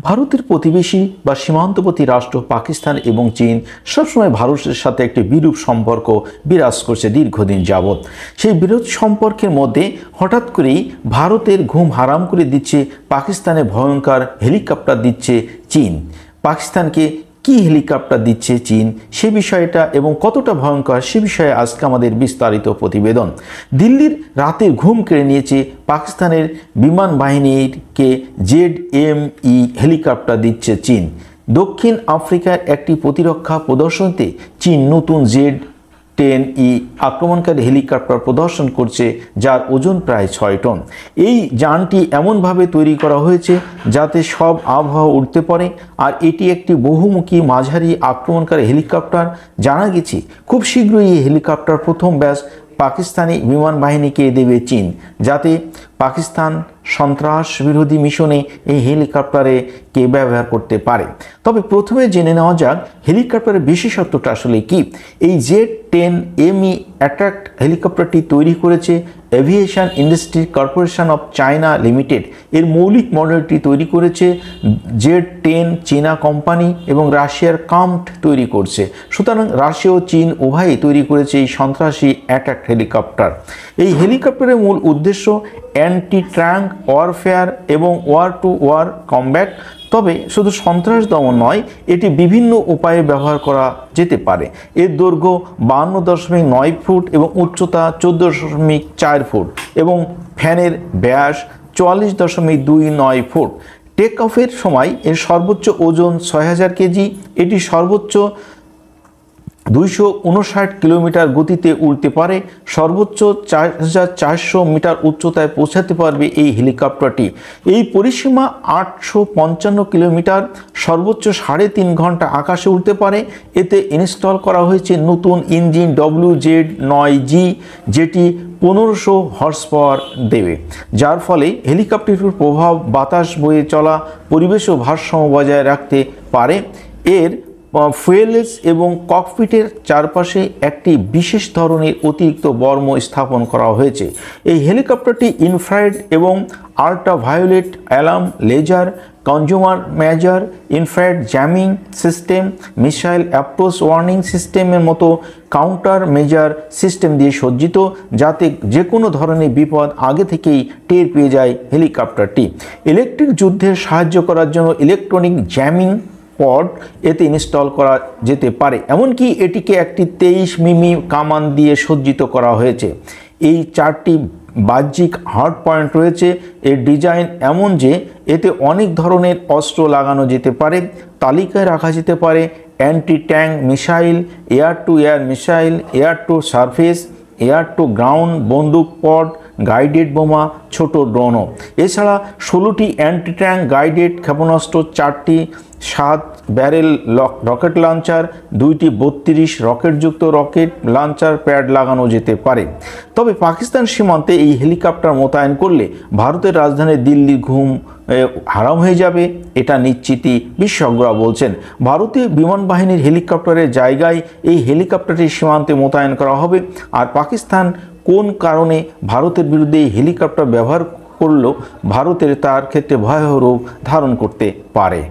ভারতের প্রতিবেশী বা সীমান্তবর্তী রাষ্ট্র পাকিস্তান এবং চীন সবসময় ভারতের সাথে একটি বিরূপ সম্পর্ক বিরাজ করছে দীর্ঘদিন যাবৎ। সেই বিরোধ সম্পর্কের মধ্যে হঠাৎ করেই ভারতের ঘুম হারাম করে দিচ্ছে পাকিস্তানে ভয়ঙ্কর হেলিকপ্টার দিচ্ছে চীন। পাকিস্তানকে কি হেলিকপ্টার দিচ্ছে চীন সে বিষয়টা এবং কতটা ভয়ঙ্কর সে বিষয়ে আজকে আমাদের বিস্তারিত প্রতিবেদন। দিল্লির রাতের ঘুম কেড়ে নিয়েছে পাকিস্তানের বিমান বাহিনীকে ZME হেলিকপ্টার দিচ্ছে চীন। দক্ষিণ আফ্রিকার একটি প্রতিরক্ষা প্রদর্শনীতে চীন নতুন Z-10E আক্রমণকারী হেলিকপ্টার প্রদর্শন করছে, যার ওজন প্রায় 6 টন। এই যানটি এমনভাবে তৈরি করা হয়েছে যাতে সব আবহাওয়া উঠতে পারে, আর এটি একটি বহুমুখী মাঝারি আক্রমণকারী হেলিকপ্টার। জানা গেছে খুব শীঘ্রই এই হেলিকপ্টার প্রথম ব্যাচ পাকিস্তানি বিমান বাহিনীকে দেবে চীন, যাতে পাকিস্তান সন্ত্রাস বিরোধী মিশনে এই হেলিকপ্টারকে ব্যবহার করতে পারে। তবে প্রথমে জেনে নেওয়া যাক হেলিকপ্টারের বিশেষত্বটা আসলে কি। এই Z-10ME অ্যাটাক হেলিকপ্টারটি তৈরি করেছে aviation industry corporation of China limited. এর মৌলিক মডেলটি তৈরি করেছে Z-10 চীনা কোম্পানি এবং রাশিয়ার কাম্ট তৈরি করছে। সুতরাং রাশিয়া ও চীন উভয়ই তৈরি করেছে এই সন্ত্রাসী অ্যাটাক হেলিকপ্টার। এই হেলিকপ্টারের মূল উদ্দেশ্য অ্যান্টি ট্যাঙ্ক ওয়ারফেয়ার এবং ওয়ার টু ওয়ার কমব্যাট। তবে শুধু সন্ত্রাস দমন নয়, এটি বিভিন্ন উপায়ে ব্যবহার করা যেতে পারে। এর দৈর্ঘ্য 52.9 ফুট এবং উচ্চতা 14.4 ফুট এবং ফ্যানের ব্যাস 44.29 ফুট। টেক অফের সময় এর সর্বোচ্চ ওজন 6000 কেজি। এটি সর্বোচ্চ 259 কিলোমিটার গতিতে উড়তে পারে। সর্বোচ্চ 4400 মিটার উচ্চতায় পৌঁছাতে পারবে এই হেলিকপ্টারটি। এই পরিসীমা 855 কিলোমিটার। সর্বোচ্চ 3.5 ঘন্টা আকাশে উড়তে পারে। এতে ইনস্টল করা হয়েছে নতুন ইঞ্জিন WZ-9G, যেটি 1500 হর্স পাওয়ার দেবে, যার ফলে হেলিকপ্টারটির প্রভাব বাতাস বয়ে চলা পরিবেশও ভারসাম্য বজায় রাখতে পারে। এর ফুয়েলস এবং ককপিটের চারপাশে একটি বিশেষ ধরনের অতিরিক্ত বর্ম স্থাপন করা হয়েছে। এই হেলিকপ্টারটি ইনফ্রারেড এবং ultraviolet alarm, laser, consumer measure, infrared jamming system, missile approach warning সিস্টেমের মতো কাউন্টার মেজার সিস্টেম দিয়ে সজ্জিত, যাতে যে কোনো ধরনের বিপদ আগে থেকেই টের পেয়ে যায় হেলিকপ্টারটি। ইলেকট্রিক যুদ্ধে সাহায্য করার জন্য ইলেকট্রনিক জ্যামিং পড এতে ইনস্টল করা যেতে পারে। এমনকি এটিকে একটি 23 মিমি কামান দিয়ে সজ্জিত করা হয়েছে। এই 4টি বাহ্যিক হার্ড পয়েন্ট রয়েছে। এর ডিজাইন এমন যে এতে অনেক ধরনের অস্ত্র লাগানো যেতে পারে। তালিকায় রাখা যেতে পারে anti tank missile, air to air missile, air to surface, air to ground বন্দুক পড, গাইডেড বোমা, ছোট ড্রোনও। এছাড়া 16টি অ্যান্টি ট্যাঙ্ক গাইডেড ক্ষেপণাস্ত্র, 4টি 7 ব্যারেল রকেট লঞ্চার, 2টি 32 রকেটযুক্ত রকেট লঞ্চার প্যাড লাগানো যেতে পারে। তবে পাকিস্তান সীমান্তে এই হেলিকপ্টার মোতায়েন করলে ভারতের রাজধানী দিল্লি ঘুম হারাম হয়ে যাবে, এটা নিশ্চিতই বিশেষজ্ঞরা বলছেন। ভারতীয় বিমান বাহিনীর হেলিকপ্টারের জায়গায় এই হেলিকপ্টারটি সীমান্তে মোতায়েন করা হবে। আর পাকিস্তান কোন কারণে ভারতের বিরুদ্ধে এই হেলিকপ্টার ব্যবহার করলো, ভারতের তার ক্ষেত্রে ভয়াবহ রূপ ধারণ করতে পারে।